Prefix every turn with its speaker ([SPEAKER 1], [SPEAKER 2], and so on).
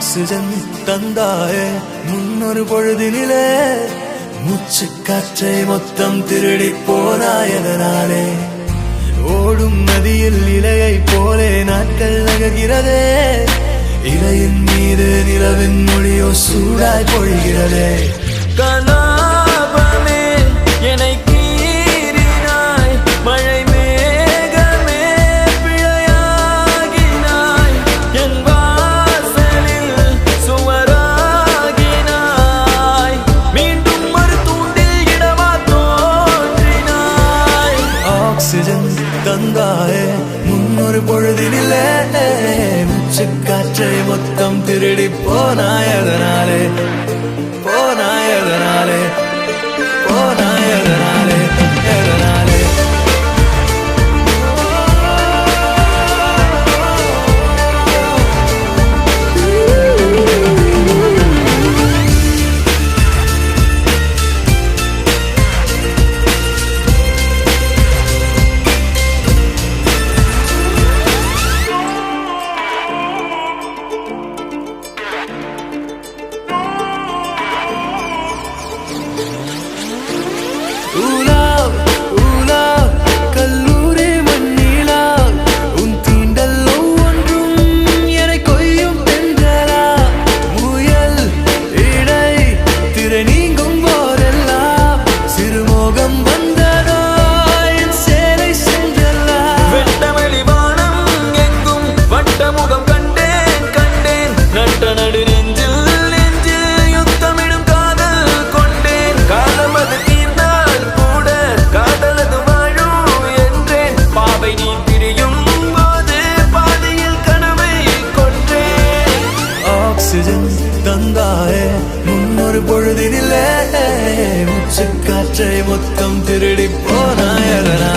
[SPEAKER 1] oxygen தந்தாயே முன்னொரு பொழுதினிலே மூச்சு காற்றை மொத்தம் திருடி போனாயதனாலே ஓடும் நதியில் இலையை போலே நாட்கள் நகர்கிறதே இலையின் மீது நிலவின் மொழியோ சூடாய் பொழிகிறதே
[SPEAKER 2] கலாபமே என்னை கீறினாய் மழை மேகமே பிழையாகினாய் என் வாசலில் சுவராகினாய் மீண்டும் ஒரு தூண்டில் இடமா தோன்றினாய்
[SPEAKER 1] ஆக்சிஜன் தந்தாயே முன்னொரு பொழுதினிலே மூச்சு காற்றை மொத்தம் திருடி போனாயதனாலே போனாயதனாலே போனாயதனாலே எதனாலே கல்லூரி மண்ணிலா உன் தீண்டல் ஒவ்வொன்றும் என கொய்யும் தென்றலா முயல் இடை திரை நீங்கும் போதெல்லாம் சிறுமோகம் வந்ததோ என் சேலை சென்றல்லா
[SPEAKER 2] வெட்டவெளி வானம் எங்கும் வட்டமுகம் கண்டேன் கண்டேன் நட்ட நடு நெஞ்சில் யுத்தமிடும் காதல் கொண்டேன் காலம் அது தீர்ந்தால் கூட காதலது வாழும் என்றேன் பாவை நீ பிரியும் போது பாதையில் கனவை கொன்றேன்
[SPEAKER 1] ஆக்சிஜன் தந்தாயே முன்னொரு பொழுதினிலே மூச்சு காற்றை மொத்தம் திருடி போனாயதனா